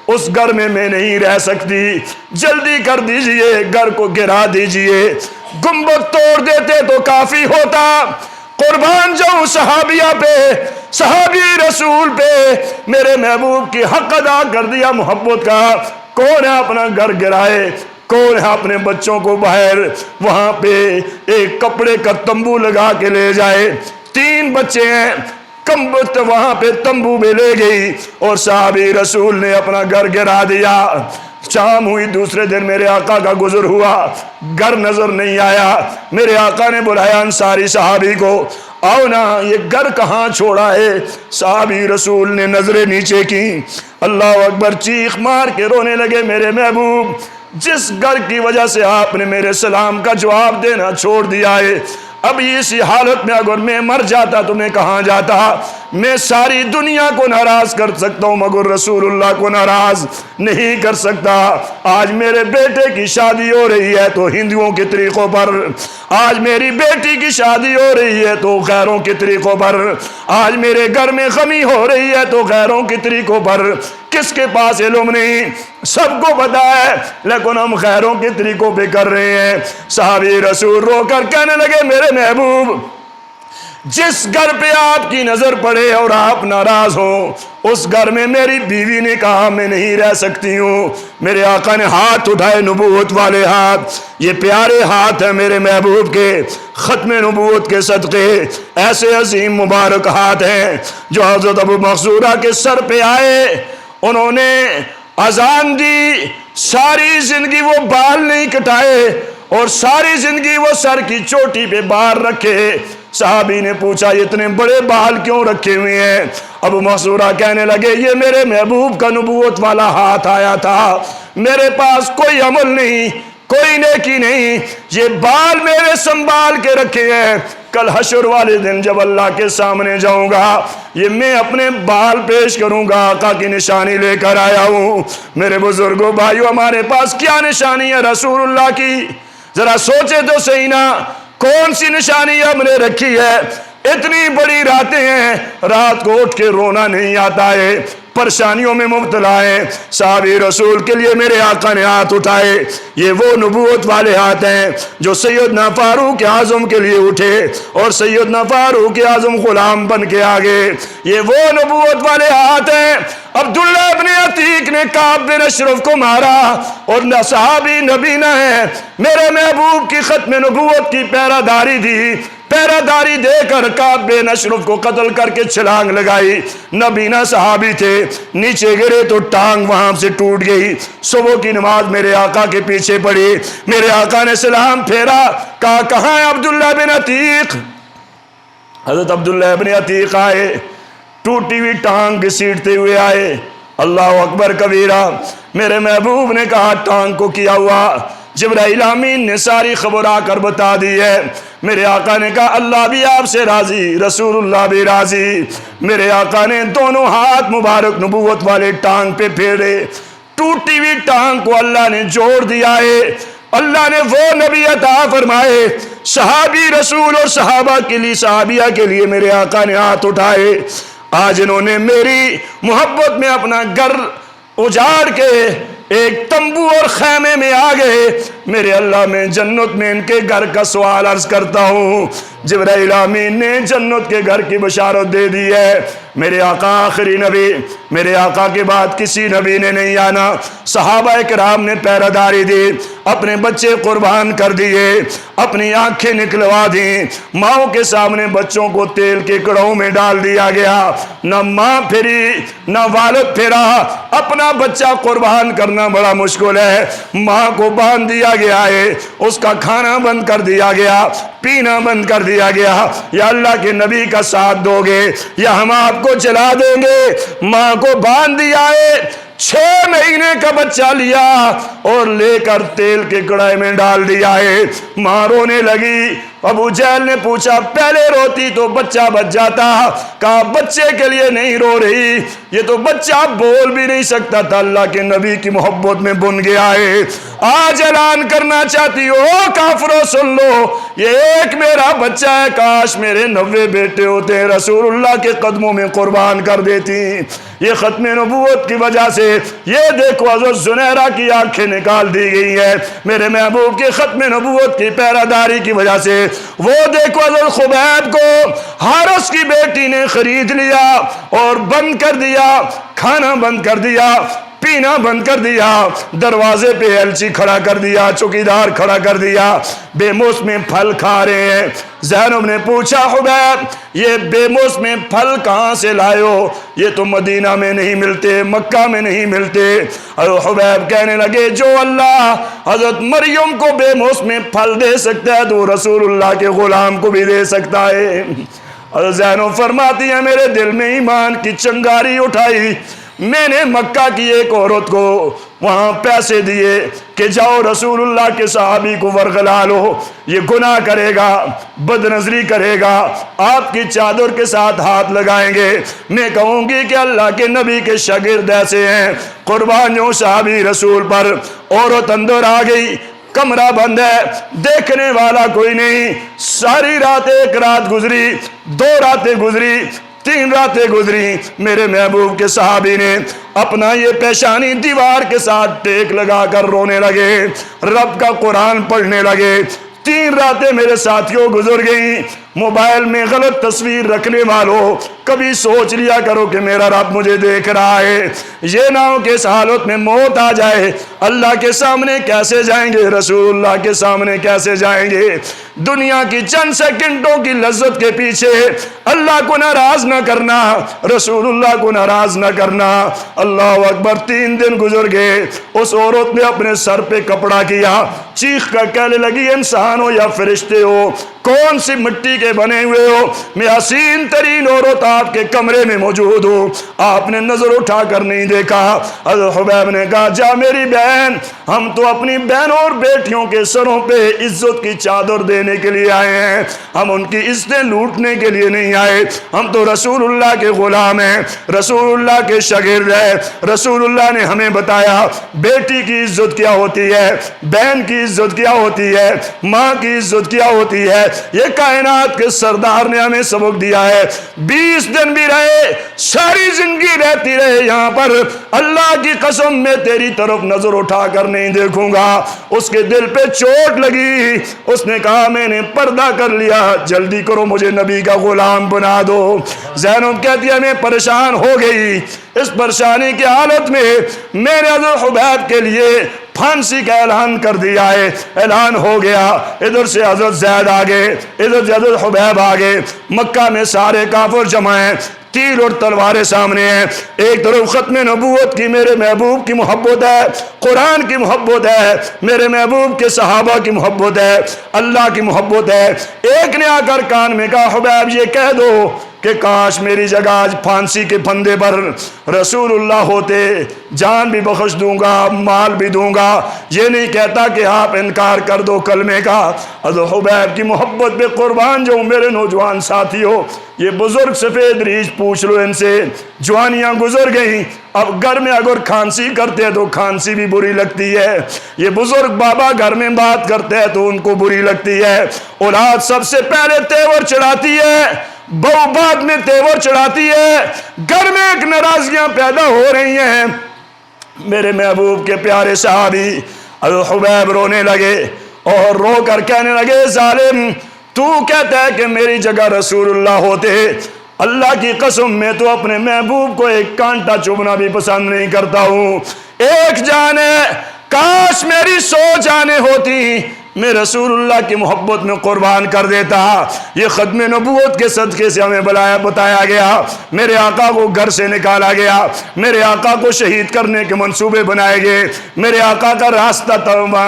اس گھر میں نہیں رہ سکتی، جلدی کر دیجئے، گھر کو گرا دیجئے۔ گنبد توڑ دیتے تو کافی ہوتا، قربان جاؤں صحابیہ پہ، صحابی رسول پہ، میرے محبوب کی حق ادا کر دیا محبت کا۔ کون ہے اپنا گھر گرائے؟ کون ہے اپنے بچوں کو باہر وہاں پہ ایک کپڑے کا تمبو لگا کے لے جائے؟ 3 بچے ہیں، کمبت وہاں پہ تمبو میں لے گئی اور صحابی رسول نے اپنا گھر گرا دیا۔ شام ہوئی، دوسرے دن میرے آقا کا گزر ہوا، گھر نظر نہیں آیا۔ میرے آقا نے بلایا انصاری صحابی کو، آؤ نا یہ گھر کہاں چھوڑا ہے؟ صحابی رسول نے نظریں نیچے کی، اللہ اکبر، چیخ مار کے رونے لگے، میرے محبوب جس گھر کی وجہ سے آپ نے میرے سلام کا جواب دینا چھوڑ دیا ہے، اب اسی حالت میں اگر میں مر جاتا تو میں کہاں جاتا؟ میں ساری دنیا کو ناراض کر سکتا ہوں مگر رسول اللہ کو ناراض نہیں کر سکتا۔ آج میرے بیٹے کی شادی ہو رہی ہے تو ہندوؤں کے طریقوں پر، آج میری بیٹی کی شادی ہو رہی ہے تو غیروں کے طریقوں پر، آج میرے گھر میں غمی ہو رہی ہے تو غیروں کے طریقوں پر۔ کس کے پاس علم نہیں؟ سب کو پتا ہے، لیکن ہم غیروں کے طریقوں پہ کر رہے ہیں۔ صحابی رسول رو کر کہنے لگے میرے محبوب جس گھر پہ آپ کی نظر پڑے اور آپ ناراض ہوں اس گھر میں میری بیوی نے کہا میں نہیں رہ سکتی ہوں۔ میرے آقا نے ہاتھ اٹھائے، نبوت والے ہاتھ، یہ پیارے ہاتھ ہیں میرے محبوب کے، ختم نبوت کے صدقے ایسے عظیم مبارک ہاتھ ہیں جو حضرت ابو مخزورہ کے سر پہ آئے، انہوں نے اذان دی، ساری زندگی وہ بال نہیں کٹائے اور ساری زندگی وہ سر کی چوٹی پہ بال رکھے۔ صحابی نے پوچھا یہ اتنے بڑے بال کیوں رکھے ہوئے ہیں؟ ابو مخزورہ کہنے لگے یہ میرے محبوب کا نبوت والا ہاتھ آیا تھا، میرے پاس کوئی عمل نہیں، کوئی نیکی نہیں، یہ بال میرے سنبھال کے رکھے ہیں، کل حشر والے دن جب اللہ کے سامنے جاؤں گا یہ میں اپنے بال پیش کروں گا، آقا کی نشانی لے کر آیا ہوں۔ میرے بزرگوں بھائیو، ہمارے پاس کیا نشانی ہے رسول اللہ کی؟ ذرا سوچے تو صحیح نا، کون سی نشانی ہم نے رکھی ہے؟ اتنی بڑی راتیں ہیں، رات کو اٹھ کے رونا نہیں آتا ہے، پریشانیوں میں مبتلا ہیں۔ صحابی رسول کے لیے میرے آقا نے ہاتھ اٹھائے، یہ وہ نبوت والے ہاتھ ہیں جو سیدنا فاروق اعظم کے لیے اٹھے اور سیدنا فاروق اعظم غلام بن کے آگے، یہ وہ نبوت والے ہاتھ ہیں۔ عبداللہ ابن عتیق نے کعب بن اشرف کو مارا اور نہ صحابی نبی نہ ہے، میرے محبوب کی ختم نبوت کی پیرا داری تھی، پہرہ داری دے کر کعب بن اشرف کو قتل کر کے چھلانگ لگائی. نبینا صحابی تھے, نیچے گرے تو ٹانگ وہاں سے ٹوٹ گئی. صبح کی نماز میرے آقا کے پیچھے پڑی. میرے آقا نے سلام پھیرا, کہا کہاں ہے عبداللہ بن عتیق؟ حضرت عبداللہ بن عتیق آئے, ٹوٹی ہوئی ٹانگ گھسیٹتے ہوئے آئے. اللہ اکبر کبیرہ. میرے محبوب نے کہا ٹانگ کو کیا ہوا؟ جبرائیل امین نے ساری خبر آ کر بتا دی ہے. میرے آقا نے کہا اللہ بھی آپ سے راضی, رسول اللہ بھی راضی. میرے آقا نے دونوں ہاتھ مبارک نبوت والے ٹانگ پہ پھیرے. ٹوٹی ہوئی ٹانگ کو اللہ نے جوڑ دیا ہے. اللہ نے وہ نبی عطا فرمائے, صحابی رسول اور صحابہ کے لیے, صحابیہ کے لیے میرے آقا نے ہاتھ اٹھائے. آج انہوں نے میری محبت میں اپنا گھر اجاڑ کے ایک تمبو اور خیمے میں آ گئے. میرے اللہ میں جنت میں ان کے گھر کا سوال عرض کرتا ہوں. جبرائیل امین نے جنت کے گھر کی بشارت دے دی ہے. میرے آقا آخری نبی, میرے آقا کے بعد کسی نبی نے نہیں آنا. صحابہ کرام نے پہرہ داری دی, اپنے بچے قربان کر دیے, اپنی آنکھیں نکلوا دیں. ماؤں کے سامنے بچوں کو تیل کے کڑاہوں میں ڈال دیا گیا. نہ ماں پھری نہ والد پھرا. اپنا بچہ قربان کرنا بڑا مشکل ہے. ماں کو باندھ دیا گیا ہے, اس کا کھانا بند کر دیا گیا, پینا بند کر دیا گیا. یا اللہ کے نبی کا ساتھ دو گے یا ہم آپ کو جلا دیں گے. ماں کو باندھ دیا ہے, 6 مہینے کا بچہ لیا اور لے کر تیل کے کڑاہے میں ڈال دیا ہے. ماں رونے لگی. ابو جہل نے پوچھا پہلے روتی تو بچہ بچ جاتا. کہا بچے کے لیے نہیں رو رہی, یہ تو بچہ بول بھی نہیں سکتا تھا, اللہ کے نبی کی محبت میں بن گیا ہے. آج اعلان کرنا چاہتی ہو کافروں سن لو, یہ ایک میرا بچہ ہے, کاش میرے 90 بیٹے ہوتے ہیں, رسول اللہ کے قدموں میں قربان کر دیتی. یہ ختم نبوت کی وجہ سے, یہ دیکھو حضرت زنیرہ کی آنکھیں نکال دی گئی ہے میرے محبوب کی ختم نبوت کی پہرہ داری کی وجہ سے. وہ دیکھو حضرت خبیب کو حارث کی بیٹی نے خرید لیا اور بند کر دیا, کھانا بند کر دیا, پینا بند کر دیا, دروازے پہ ایلچی کھڑا کر دیا, چوکیدار کھڑا کر دیا. بے موسم پھل کھا رہے ہیں. زینب نے پوچھا حبیب یہ بے موسم پھل کہاں سے لائے ہو؟ یہ تو مدینہ میں نہیں ملتے, مکہ میں نہیں ملتے. اور حبیب کہنے لگے جو اللہ حضرت مریم کو بے موسم پھل دے سکتا ہے تو رسول اللہ کے غلام کو بھی دے سکتا ہے. اور زینب فرماتی ہے میرے دل میں ایمان کی چنگاری اٹھائی. میں نے مکہ کی ایک عورت کو وہاں پیسے دیے کہ جاؤ رسول اللہ کے صحابی کو ورغلا لو, یہ گناہ کرے گا, بد نظری کرے گا, آپ کی چادر کے ساتھ ہاتھ لگائیں گے. میں کہوں گی کہ اللہ کے نبی کے شاگرد ایسے ہیں, قربان جو صحابی رسول پر. عورت اندر آ گئی, کمرہ بند ہے, دیکھنے والا کوئی نہیں. ساری رات, ایک رات گزری, 2 راتیں گزری, 3 راتیں گزری. میرے محبوب کے صحابی نے اپنا یہ پیشانی دیوار کے ساتھ ٹیک لگا کر رونے لگے, رب کا قرآن پڑھنے لگے. 3 راتیں میرے ساتھیوں گزر گئیں. موبائل میں غلط تصویر رکھنے والوں کبھی سوچ لیا کرو کہ میرا رب مجھے دیکھ رہا ہے. یہ نہ ہو کہ اس حالت میں موت آ جائے, اللہ کے سامنے کیسے جائیں گے, رسول اللہ کے سامنے کیسے جائیں گے. دنیا کی چند سیکنڈوں کی لذت کے پیچھے اللہ کو ناراض نہ کرنا, رسول اللہ کو ناراض نہ کرنا. اللہ اکبر. 3 دن گزر گئے. اس عورت نے اپنے سر پہ کپڑا کیا, چیخ کر کہنے لگی انسان ہو یا فرشتے ہو, کون سی مٹی کے بنے ہوئے ہو, میں حسین ترین عورت آپ کے کمرے میں موجود ہوں, آپ نے نظر اٹھا کر نہیں دیکھا. حضرت حبیب نے کہا جا میری بہن, ہم تو اپنی بہنوں اور بیٹیوں کے سروں پہ عزت کی چادر دینے کے لیے آئے ہیں, ہم ان کی عزتیں لوٹنے کے لیے نہیں آئے. ہم تو رسول اللہ کے غلام ہیں, رسول اللہ کے شاگرد ہیں. رسول اللہ نے ہمیں بتایا بیٹی کی عزت کیا ہوتی ہے, بہن کی عزت کیا ہوتی ہے, ماں کی عزت کیا ہوتی ہے. یہ کائنات کے سردار نے ہمیں سبق دیا ہے. 20 دن بھی رہے, ساری زندگی رہتی رہے یہاں پر, اللہ کی قسم میں تیری طرف نظر اٹھا کر نہیں دیکھوں گا. اس کے دل پہ چوٹ لگی, اس نے کہا میں نے پردہ کر لیا, جلدی کرو مجھے نبی کا غلام بنا دو. زینب کہتی ہے میں پریشان ہو گئی. اس پریشانی کی حالت میں نے حضرت حبیب کے لیے پھانسی کا اعلان کر دیا ہے، اعلان ہو گیا۔ ادھر سے حضرت زید آگے، ادھر سے حضرت حبیب آگے، مکہ میں سارے کافر جمع ہیں، تیر اور تلواریں سامنے ہیں۔ ایک طرف ختم نبوت کی میرے محبوب کی محبت ہے، قرآن کی محبت ہے، میرے محبوب کے صحابہ کی محبت ہے، اللہ کی محبت ہے۔ ایک نے آ کر کان میں کہا حبیب یہ کہہ دو کہ کاش میری جگہ آج پھانسی کے پھندے پر رسول اللہ ہوتے، جان بھی بخش دوں گا، مال بھی دوں گا، یہ نہیں کہتا کہ آپ انکار کر دو کلمے کا۔ حضرت حبیب کی محبت پہ قربان جو میرے نوجوان ساتھی ہو، یہ بزرگ سفید ریش پوچھ لو ان سے، جوانیاں گزر گئیں، اب گھر میں اگر کھانسی کرتے ہیں تو کھانسی بھی بری لگتی ہے، یہ بزرگ بابا گھر میں بات کرتے ہیں تو ان کو بری لگتی ہے۔ اولاد سب سے پہلے تیور چڑھاتی ہے، بہو بعد میں تیور چڑھاتی ہے، گھر میں ایک ناراضگیاں پیدا ہو رہی ہیں۔ میرے محبوب کے پیارے صحابی حضرت حبیب رونے لگے اور رو کر کہنے لگے ظالم، تو کہتا ہے کہ میری جگہ رسول اللہ ہوتے، اللہ کی قسم میں تو اپنے محبوب کو ایک کانٹا چبھنا بھی پسند نہیں کرتا ہوں، ایک جان ہے، کاش میری 100 جانیں ہوتی میں رسول اللہ کی محبت میں قربان کر دیتا۔ یہ ختم نبوت کے صدقے سے ہمیں بتایا گیا، میرے آقا کو گھر سے نکالا گیا، میرے آقا کو شہید کرنے کے منصوبے بنائے گئے، میرے آقا کا راستہ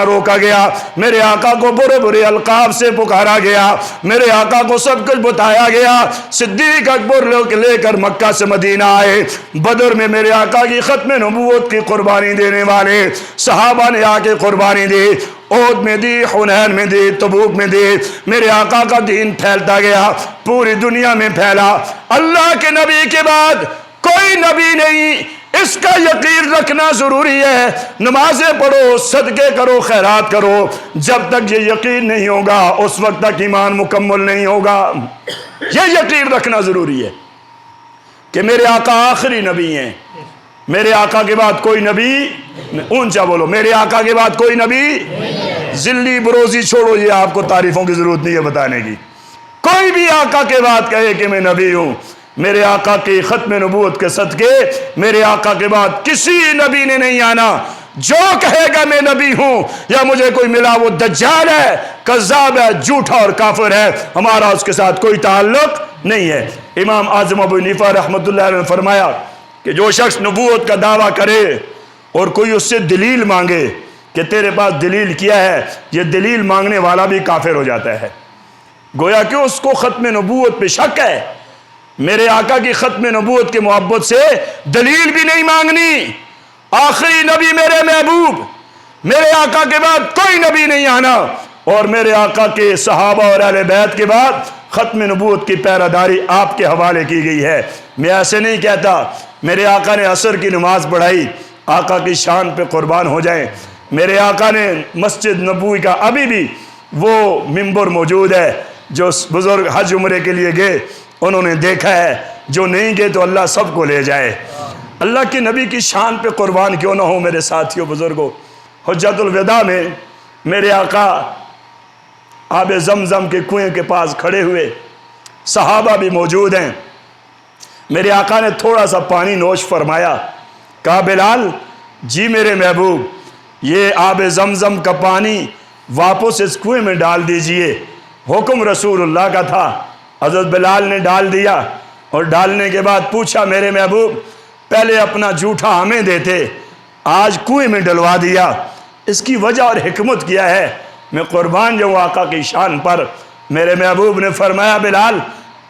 روکا گیا، میرے آقا کو برے برے القاب سے پکارا گیا، میرے آقا کو سب کچھ بتایا گیا۔ صدیق اکبر لے کر مکہ سے مدینہ آئے، بدر میں میرے آقا کی ختم نبوت کی قربانی دینے والے صحابہ نے آ کے قربانی دی، احد میں دی، حنین میں دی، تبوک میں دی، میرے آقا کا دین پھیلتا گیا، پوری دنیا میں پھیلا۔ اللہ کے نبی کے بعد کوئی نبی نہیں، اس کا یقین رکھنا ضروری ہے۔ نمازیں پڑھو، صدقے کرو، خیرات کرو، جب تک یہ یقین نہیں ہوگا اس وقت تک ایمان مکمل نہیں ہوگا۔ یہ یقین رکھنا ضروری ہے کہ میرے آقا آخری نبی ہیں، میرے آقا کے بعد کوئی نبی، اونچا بولو، میرے آقا کے بعد کوئی نبی، ذلی بروزی چھوڑو، یہ آپ کو تعریفوں کی ضرورت نہیں ہے بتانے کی۔ کوئی بھی آقا کے بعد کہے کہ میں نبی ہوں، میرے آقا کی ختم نبوت کے صدقے میرے آقا کے بعد کسی نبی نے نہیں آنا۔ جو کہے گا میں نبی ہوں یا مجھے کوئی ملا وہ دجال ہے، کذاب ہے، جھوٹا اور کافر ہے، ہمارا اس کے ساتھ کوئی تعلق نہیں ہے۔ امام اعظم ابو حنیفہ رحمۃ اللہ علیہ نے فرمایا کہ جو شخص نبوت کا دعویٰ کرے اور کوئی اس سے دلیل مانگے کہ تیرے پاس دلیل کیا ہے، یہ دلیل مانگنے والا بھی کافر ہو جاتا ہے، گویا کہ اس کو ختم نبوت پہ شک ہے۔ میرے آقا کی ختم نبوت کے محبت سے دلیل بھی نہیں مانگنی، آخری نبی میرے محبوب، میرے آقا کے بعد کوئی نبی نہیں آنا، اور میرے آقا کے صحابہ اور اہل بیت کے بعد ختم نبوت کی پیراداری آپ کے حوالے کی گئی ہے۔ میں ایسے نہیں کہتا میرے آقا نے عصر کی نماز پڑھائی، آقا کی شان پہ قربان ہو جائیں۔ میرے آقا نے مسجد نبوی کا ابھی بھی وہ ممبر موجود ہے، جو بزرگ حج عمرے کے لیے گئے انہوں نے دیکھا ہے، جو نہیں گئے تو اللہ سب کو لے جائے۔ اللہ کے نبی کی شان پہ قربان کیوں نہ ہو میرے ساتھیوں بزرگوں۔ حجۃ الوداع میں میرے آقا آب زمزم کے کنویں کے پاس کھڑے ہوئے، صحابہ بھی موجود ہیں، میرے آقا نے تھوڑا سا پانی نوش فرمایا، کہا بلال جی میرے محبوب یہ آب زمزم کا پانی واپس اس کنویں میں ڈال دیجئے، حکم رسول اللہ کا تھا۔ حضرت بلال نے ڈال دیا اور ڈالنے کے بعد پوچھا میرے محبوب پہلے اپنا جھوٹا ہمیں دیتے، آج کنویں میں ڈلوا دیا، اس کی وجہ اور حکمت کیا ہے؟ میں قربان جاؤں آقا کی شان پر۔ میرے محبوب نے فرمایا بلال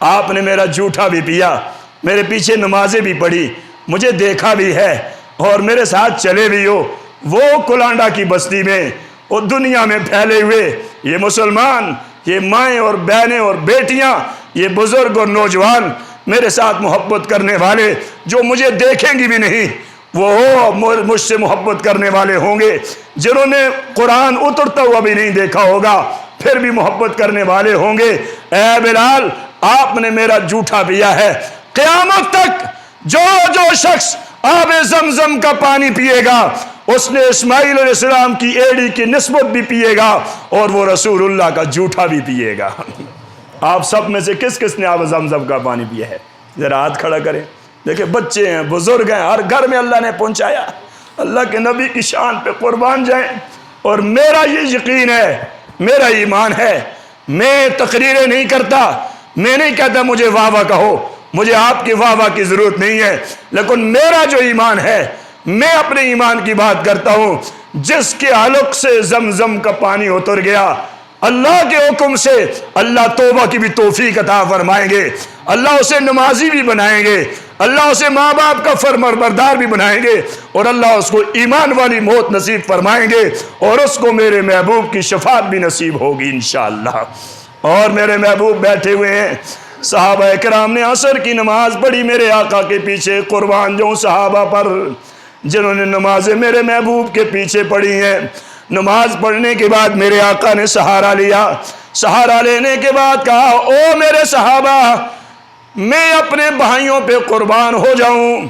آپ نے میرا جھوٹا بھی پیا، میرے پیچھے نمازیں بھی پڑھی، مجھے دیکھا بھی ہے اور میرے ساتھ چلے بھی ہو، وہ کلانڈا کی بستی میں، وہ دنیا میں پھیلے ہوئے یہ مسلمان، یہ مائیں اور بہنیں اور بیٹیاں، یہ بزرگ اور نوجوان میرے ساتھ محبت کرنے والے جو مجھے دیکھیں گی بھی نہیں، وہ مجھ سے محبت کرنے والے ہوں گے، جنہوں نے قرآن اترتا ہوا بھی نہیں دیکھا ہوگا پھر بھی محبت کرنے والے ہوں گے۔ اے بلال آپ نے میرا جھوٹا پیا ہے، قیامت تک جو شخص آب زمزم کا پانی پیے گا اس نے اسماعیل علیہ السلام کی ایڑی کی نسبت بھی پیے گا اور وہ رسول اللہ کا جھوٹا بھی پیے گا۔ آپ سب میں سے کس کس نے آب زمزم کا پانی پیا ہے؟ ذرا ہاتھ کھڑا کریں۔ دیکھیں بچے ہیں، بزرگ ہیں، ہر گھر میں اللہ نے پہنچایا، اللہ کے نبی کی شان پہ قربان جائیں۔ اور میرا یہ یقین ہے، میرا ایمان ہے، میں تقریریں نہیں کرتا، میں نہیں کہتا مجھے واہ واہ کہو، مجھے آپ کی واہ واہ کی ضرورت نہیں ہے، لیکن میرا جو ایمان ہے، میں اپنے ایمان کی بات کرتا ہوں۔ جس کے حلق سے زمزم کا پانی اتر گیا، اللہ کے حکم سے اللہ توبہ کی بھی توفیق عطا فرمائیں گے، اللہ اسے نمازی بھی بنائیں گے، اللہ اسے ماں باپ کا فرمانبردار بھی بنائیں گے، اور اللہ اس کو ایمان والی موت نصیب فرمائیں گے، اور اس کو میرے محبوب کی شفاعت بھی نصیب ہوگی انشاءاللہ۔ اور میرے محبوب بیٹھے ہوئے ہیں، صحابہ کرام نے عصر کی نماز پڑھی میرے آقا کے پیچھے، قربان جاؤں صحابہ پر جنہوں نے نمازیں میرے محبوب کے پیچھے پڑھی ہیں۔ نماز پڑھنے کے بعد میرے آقا نے سہارا لیا، سہارا لینے کے بعد کہا، او میرے صحابہ، میں اپنے بھائیوں پہ قربان ہو جاؤں،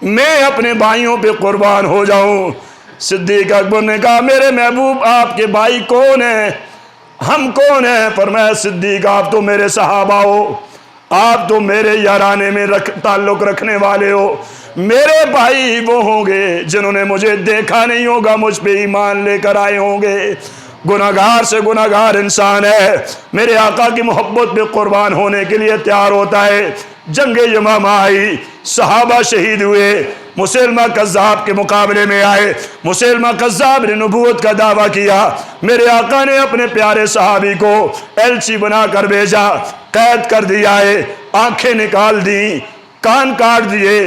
میں اپنے بھائیوں پہ قربان ہو جاؤں۔ صدیق اکبر نے کہا، میرے محبوب آپ کے بھائی کون ہیں، ہم کون ہیں؟ فرمایا، صدیق آپ تو میرے صحابہ ہو، آپ تو میرے یارانے میں تعلق رکھنے والے ہو، میرے بھائی وہ ہوں گے جنہوں نے مجھے دیکھا نہیں ہوگا، مجھ پہ ایمان لے کر آئے ہوں گے۔ گناہگار سے گناہگار انسان ہے، میرے آقا کی محبت پہ قربان ہونے کے لیے تیار ہوتا ہے۔ جنگ یمامہ آئی، صحابہ شہید ہوئے، مسلمہ کذاب کے مقابلے میں آئے، مسلمہ کذاب نے نبوت کا دعویٰ کیا، میرے آقا نے اپنے پیارے صحابی کو ایلچی بنا کر بھیجا، قید کر دیا ہے، آنکھیں نکال دی، کان کاٹ دیے،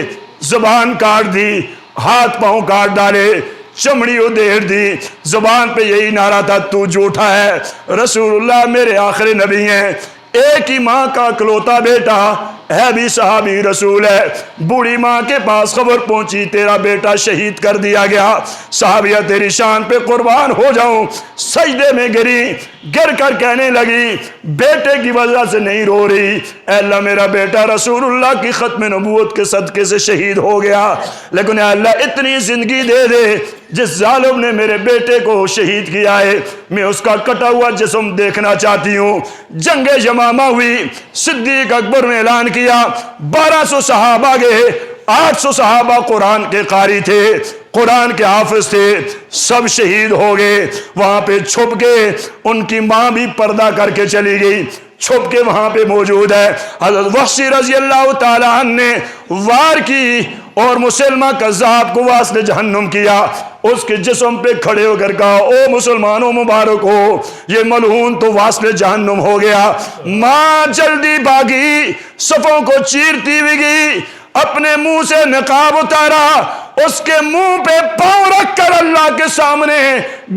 زبان کاٹ دی، ہاتھ پاؤں کاٹ ڈالے، چمڑی ادھیڑ دی، زبان پہ یہی نعرہ تھا، تو جھوٹا ہے، رسول اللہ میرے آخری نبی ہیں، ایک ہی ماں کا اکلوتا بیٹا ہے بھی صحابی رسول ہے، بوڑھی ماں کے پاس خبر پہنچی تیرا بیٹا شہید کر دیا گیا، صحابیہ تیری شان پہ قربان ہو جاؤں، سجدے میں گری، گر کر کہنے لگی، بیٹے کی وجہ سے نہیں رو رہی، اے اللہ میرا بیٹا رسول اللہ کی ختم نبوت کے صدقے سے شہید ہو گیا، لیکن اے اللہ اتنی زندگی دے دے، جس ظالم نے میرے بیٹے کو شہید کیا ہے میں اس کا کٹا ہوا جسم دیکھنا چاہتی ہوں۔ جنگ یمامہ ہوئی، صدیق اکبر نے اعلان کیا، 1200 صحابہ گئے، 800 صحابہ قرآن کے قاری تھے، قرآن کے حافظ تھے، سب شہید ہو گئے۔ وہاں پہ چھپ کے ان کی ماں بھی پردہ کر کے چلی گئی، چھپ کے وہاں پہ موجود ہے۔ حضرت وحشی رضی اللہ تعالیٰ عنہ نے وار کی اور مسلمہ کذاب کو واسل جہنم کیا، اس کے جسم پہ کھڑے ہو کر کہا، او مسلمانوں مبارک ہو، یہ ملعون تو واسل جہنم ہو گیا۔ ماں جلدی بھاگی، صفوں کو چیرتی ہوئی گئی، اپنے منہ سے نقاب اتارا، اس کے منہ پہ پاؤں رکھ کر اللہ کے سامنے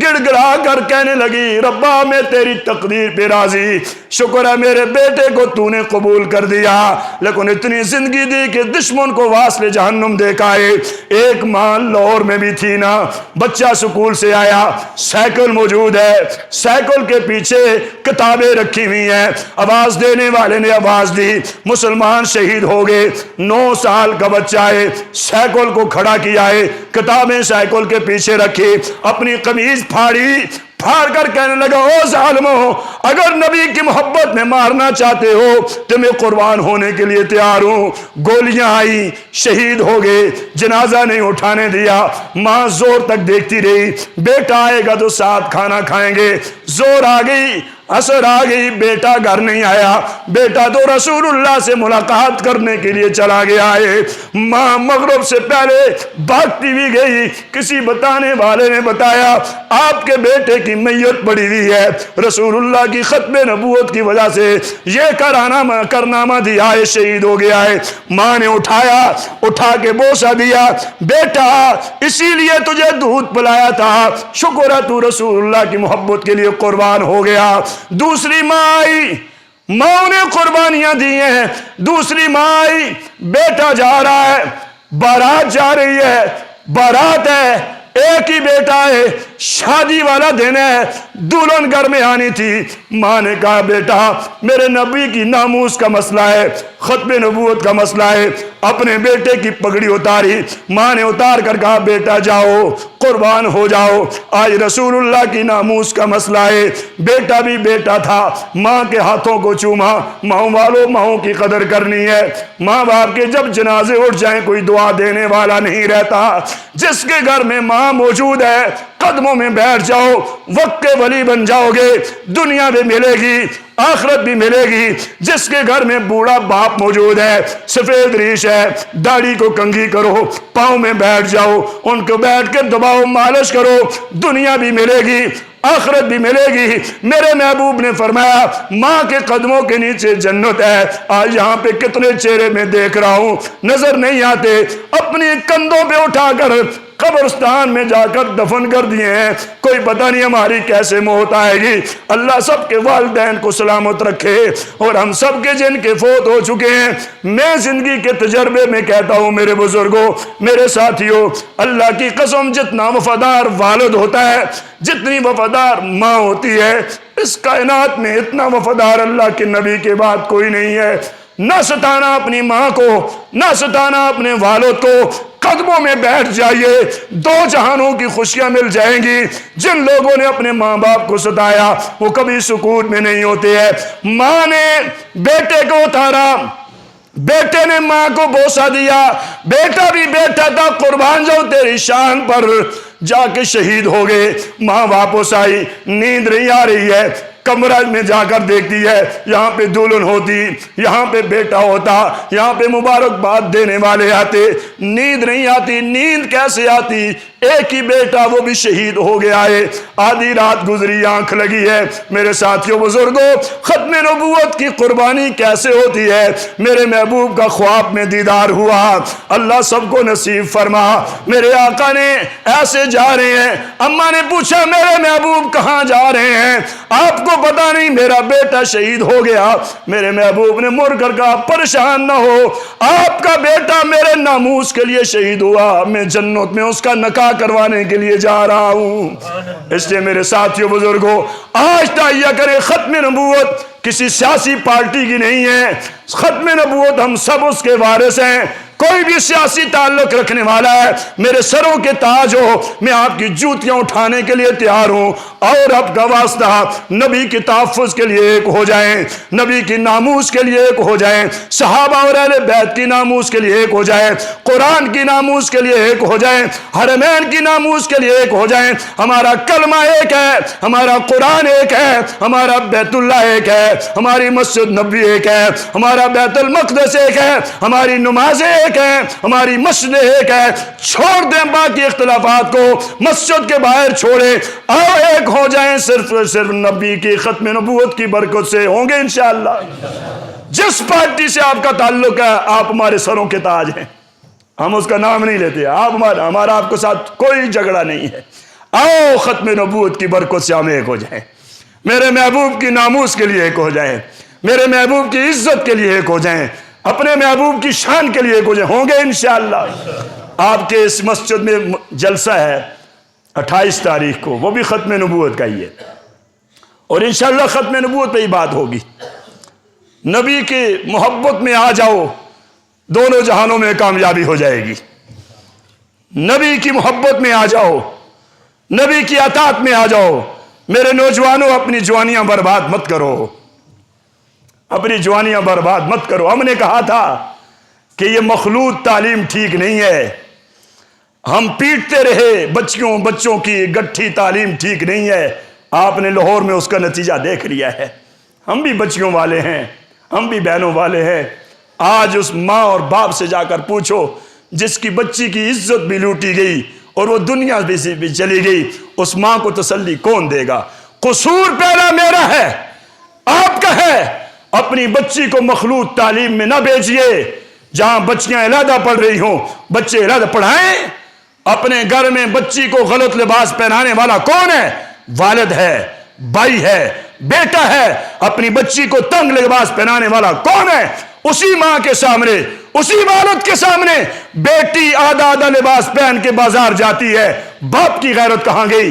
گڑ گڑا کر کہنے لگی، ربا میں تیری تقدیر پہ راضی، شکر ہے میرے بیٹے کو تو نے قبول کر دیا، لیکن اتنی زندگی دی کہ دشمن کو واسل جہنم دیکھائے۔ ایک ماں لاہور میں بھی تھی نا، بچہ سکول سے آیا، سائیکل موجود ہے، سائیکل کے پیچھے کتابیں رکھی ہوئی ہیں، آواز دینے والے نے آواز دی، مسلمان شہید ہو گئے، 9 سال کا بچہ ہے، سائیکل کو کھڑا کیا ہے، کتابیں سائیکل کے پیچھے رکھی، اپنی قمیض پھاڑ کر کہنے لگا، او ظالمو، اگر نبی کی محبت میں مارنا چاہتے ہو تو میں قربان ہونے کے لیے تیار ہوں۔ گولیاں آئی، شہید ہو گئے، جنازہ نہیں اٹھانے دیا، ماں زور تک دیکھتی رہی، بیٹا آئے گا تو ساتھ کھانا کھائیں گے، زور آ گئی، عصر آ گئی، بیٹا گھر نہیں آیا، بیٹا تو رسول اللہ سے ملاقات کرنے کے لیے چلا گیا ہے۔ ماں مغرب سے پہلے بھاگتی بھی گئی، کسی بتانے والے نے بتایا آپ کے بیٹے کی میت پڑی ہوئی ہے، رسول اللہ کی ختم نبوت کی وجہ سے یہ کرنامہ دیا ہے، شہید ہو گیا ہے۔ ماں نے اٹھا کے بوسہ دیا، بیٹا اسی لیے تجھے دودھ پلایا تھا، شکر ہے تو رسول اللہ کی محبت کے لیے قربان ہو گیا۔ دوسری ماں آئی، ماں نے قربانیاں دی ہیں، دوسری ماں آئی، بیٹا جا رہا ہے، بارات جا رہی ہے، بارات ہے، ایک ہی بیٹا ہے، شادی والا دن ہے، دلہن گھر میں آنی تھی۔ ماں نے کہا بیٹا میرے نبی کی ناموس کا مسئلہ ہے، ختم نبوت کا مسئلہ ہے۔ اپنے بیٹے کی پگڑی اتاری، ماں نے اتار کر کہا بیٹا جاؤ قربان ہو جاؤ، آج رسول اللہ کی ناموس کا مسئلہ ہے۔ بیٹا بھی بیٹا تھا، ماں کے ہاتھوں کو چوما۔ ماؤں والوں ماؤں کی قدر کرنی ہے۔ ماں باپ کے جب جنازے اٹھ جائیں کوئی دعا دینے والا نہیں رہتا۔ جس کے گھر میں ماں موجود ہے قدموں میں بیٹھ جاؤ، وقت کے ولی بن جاؤ گے، دنیا بھی ملے گی آخرت بھی ملے گی۔ جس کے گھر میں بوڑھا باپ موجود ہے، سفید ریش ہے، داڑھی کو کنگھی کرو، پاؤں میں بیٹھ جاؤ، ان کو بیٹھ کے دباؤ، مالش کرو، دنیا بھی ملے گی آخرت بھی ملے گی۔ میرے محبوب نے فرمایا ماں کے قدموں کے نیچے جنت ہے۔ آج یہاں پہ کتنے چہرے میں دیکھ رہا ہوں نظر نہیں آتے، اپنی کندھوں پہ اٹھا کر قبرستان میں جا کر دفن کر دیے ہیں، کوئی پتہ نہیں ہماری کیسے موت آئے گی۔ اللہ سب کے والدین کو سلامت رکھے، اور ہم سب کے جن کے فوت ہو چکے ہیں، میں زندگی کے تجربے میں کہتا ہوں میرے بزرگوں میرے ساتھیوں، اللہ کی قسم جتنا وفادار والد ہوتا ہے، جتنی وفادار ماں ہوتی ہے، اس کائنات میں اتنا وفادار اللہ کے نبی کے بعد کوئی نہیں ہے۔ نہ ستانا اپنی ماں کو، نہ ستانا اپنے والد کو، قدموں میں بیٹھ جائیے، دو جہانوں کی خوشیاں مل جائیں گی۔ جن لوگوں نے اپنے ماں باپ کو ستایا وہ کبھی سکون میں نہیں ہوتے ہیں۔ ماں نے بیٹے کو اتارا، بیٹے نے ماں کو بوسہ دیا، بیٹا بھی بیٹا تھا، قربان جاؤ تیری شان پر، جا کے شہید ہو گئے۔ ماں واپس آئی، نیند نہیں آ رہی ہے، کمرہ میں جا کر دیکھتی ہے یہاں پہ دلہن ہوتی، یہاں پہ بیٹا ہوتا، یہاں پہ مبارکباد دینے والے آتے، نیند نہیں آتی۔ نیند کیسے آتی؟ ایک ہی بیٹا وہ بھی شہید ہو گیا ہے، آدھی رات گزری، آنکھ لگی ہے۔ میرے ساتھیوں بزرگوں، ختم نبوت کی قربانی کیسے ہوتی ہے؟ میرے محبوب کا خواب میں دیدار ہوا، اللہ سب کو نصیب فرما۔ میرے آقا نے ایسے جا رہے ہیں، اماں نے پوچھا میرے محبوب کہاں جا رہے ہیں؟ آپ کو پتا نہیں میرا بیٹا شہید ہو گیا۔ میرے محبوب نے مڑ کر کہا پریشان نہ ہو، آپ کا بیٹا میرے ناموس کے لیے شہید ہوا، میں جنت میں اس کا نکاح کروانے کے لیے جا رہا ہوں۔ اس لیے میرے ساتھیوں بزرگوں، آج تہیہ کریں، ختم نبوت کسی سیاسی پارٹی کی نہیں ہے، ختم نبوت ہم سب اس کے وارث ہیں۔ کوئی بھی سیاسی تعلق رکھنے والا ہے، میرے سروں کے تاج ہو، میں آپ کی جوتیاں اٹھانے کے لیے تیار ہوں۔ اور اب کا واسطہ نبی کے تحفظ کے لیے ایک ہو جائیں، نبی کی ناموس کے لیے ایک ہو جائیں، صحابہ اور اہل بیت کی ناموس کے لیے ایک ہو جائیں، قرآن کی ناموس کے لیے ایک ہو جائیں، حرمین کی ناموس کے لیے ایک ہو جائیں۔ ہمارا کلمہ ایک ہے، ہمارا قرآن ایک ہے، ہمارا بیت اللہ ایک ہے، ہماری مسجد نبوی ایک ہے، ہمارا بیت المقدس ایک ہے، ہماری نمازیں ایک ہے، ہماری مسجد ایک ہے۔ چھوڑ دیں باقی اختلافات کو، مسجد کے باہر چھوڑیں، آؤ ایک ہو جائیں، صرف نبی کی ختم نبوت کی برکت سے ہوں گے انشاءاللہ۔ جس پارٹی سے آپ کا تعلق ہے، آپ ہمارے سروں کے تاج ہیں، ہم اس کا نام نہیں لیتے، ہمارا آپ کے ساتھ کوئی جھگڑا نہیں ہے۔ آؤ ختم نبوت کی برکت سے ہم ایک ہو جائیں، میرے محبوب کی ناموس کے لیے ایک ہو جائیں، میرے محبوب کی عزت کے لیے ایک ہو جائیں، اپنے محبوب کی شان کے لیے ایک ہو جائیں، ہوں گے انشاءاللہ۔ آپ کے اس مسجد میں جلسہ ہے 28 تاریخ کو، وہ بھی ختم نبوت کا ہی ہے، اور انشاءاللہ ختم نبوت پہ ہی بات ہوگی۔ نبی کی محبت میں آ جاؤ، دونوں جہانوں میں کامیابی ہو جائے گی۔ نبی کی محبت میں آ جاؤ، نبی کی اطاعت میں آ جاؤ۔ میرے نوجوانوں، اپنی جوانیاں برباد مت کرو، اپنی جوانیاں برباد مت کرو۔ ہم نے کہا تھا کہ یہ مخلوط تعلیم ٹھیک نہیں ہے، ہم پیٹتے رہے بچوں کی گٹھی تعلیم ٹھیک نہیں ہے۔ آپ نے لاہور میں اس کا نتیجہ دیکھ لیا ہے۔ ہم بھی بچیوں والے ہیں، ہم بھی بہنوں والے ہیں۔ آج اس ماں اور باپ سے جا کر پوچھو جس کی بچی کی عزت بھی لوٹی گئی اور وہ دنیا بھی چلی گئی، اس ماں کو تسلی کون دے گا؟ قصور پہلا میرا ہے، آپ کا ہے۔ اپنی بچی کو مخلوط تعلیم میں نہ بھیجیے، جہاں بچیاں علیحدہ پڑھ رہی ہوں بچے علیحدہ پڑھائیں۔ اپنے گھر میں بچی کو غلط لباس پہنانے والا کون ہے؟ والد ہے، بھائی ہے، بیٹا ہے۔ اپنی بچی کو تنگ لباس پہنانے والا کون ہے؟ اسی ماں کے سامنے، اسی والد کے سامنے بیٹی آدھا لباس پہن کے بازار جاتی ہے، باپ کی غیرت کہاں گئی؟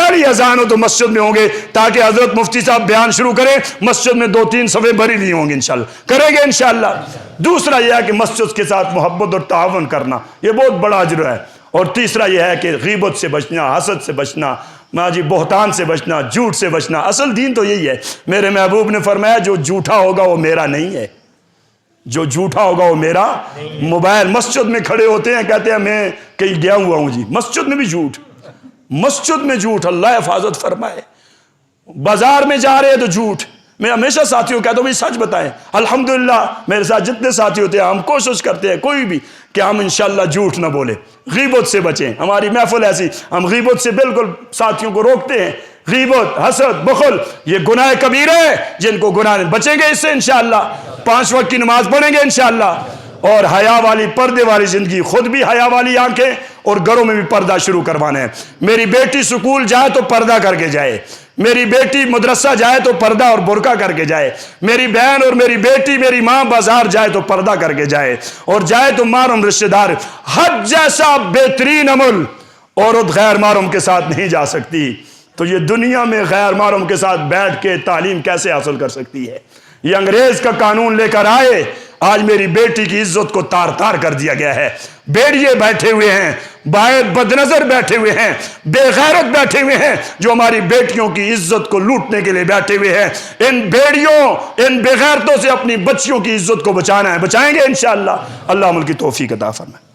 پہلی اذان ہو تو مسجد میں ہوں گے، تاکہ حضرت مفتی صاحب بیان شروع کریں، مسجد میں 2-3 صفحے بھری لی ہوں گے انشاءاللہ، کریں گے انشاءاللہ۔ دوسرا یہ ہے کہ مسجد کے ساتھ محبت اور تعاون کرنا، یہ بہت بڑا اجر ہے۔ اور تیسرا یہ ہے کہ غیبت سے بچنا، حسد سے بچنا، بہتان سے بچنا، جھوٹ سے بچنا۔ اصل دین تو یہی ہے۔ میرے محبوب نے فرمایا جو جھوٹا ہوگا وہ میرا نہیں ہے، جو جھوٹا ہوگا وہ میرا۔ موبائل مسجد میں کھڑے ہوتے ہیں، کہتے ہیں میں کہیں گیا ہوا ہوں جی، مسجد میں بھی جھوٹ، مسجد میں جھوٹ، اللہ حفاظت فرمائے۔ بازار میں جا رہے ہیں تو جھوٹ۔ میں ہمیشہ ساتھیوں کو کہتا ہوں بھائی سچ بتائیں۔ الحمدللہ میرے ساتھ جتنے ساتھی ہوتے ہیں ہم کوشش کرتے ہیں کوئی بھی کہ ہم انشاءاللہ جھوٹ نہ بولیں، غیبت سے بچیں۔ ہماری محفل ایسی، ہم غیبت سے بالکل ساتھیوں کو روکتے ہیں۔ غیبت، حسد، بخل یہ گناہ کبیرہ ہے، جن کو گناہ بچیں گے اس سے انشاءاللہ، 5 وقت کی نماز پڑھیں گے انشاءاللہ۔ اور حیا والی، پردے والی زندگی، خود بھی حیا والی آنکھیں اور گھروں میں بھی پردہ شروع کروانا ہے۔ میری بیٹی سکول جائے تو پردہ کر کے جائے، میری بیٹی مدرسہ جائے تو پردہ اور برقع کر کے جائے، میری بہن اور میری بیٹی، میری ماں بازار جائے تو پردہ کر کے جائے، اور جائے تو محرم رشتہ دار۔ حج جیسا بہترین عمل عورت غیر محرم کے ساتھ نہیں جا سکتی، تو یہ دنیا میں غیر محرم کے ساتھ بیٹھ کے تعلیم کیسے حاصل کر سکتی ہے؟ یہ انگریز کا قانون لے کر آئے، آج میری بیٹی کی عزت کو تار تار کر دیا گیا ہے۔ بیڑیے بیٹھے ہوئے ہیں، بدنظر بیٹھے ہوئے ہیں، بے غیرت بیٹھے ہوئے ہیں، جو ہماری بیٹیوں کی عزت کو لوٹنے کے لیے بیٹھے ہوئے ہیں۔ ان بیڑیوں، ان بے غیرتوں سے اپنی بچیوں کی عزت کو بچانا ہے، بچائیں گے انشاءاللہ۔ اللہ عمل کی توفیق عطا فرمائے۔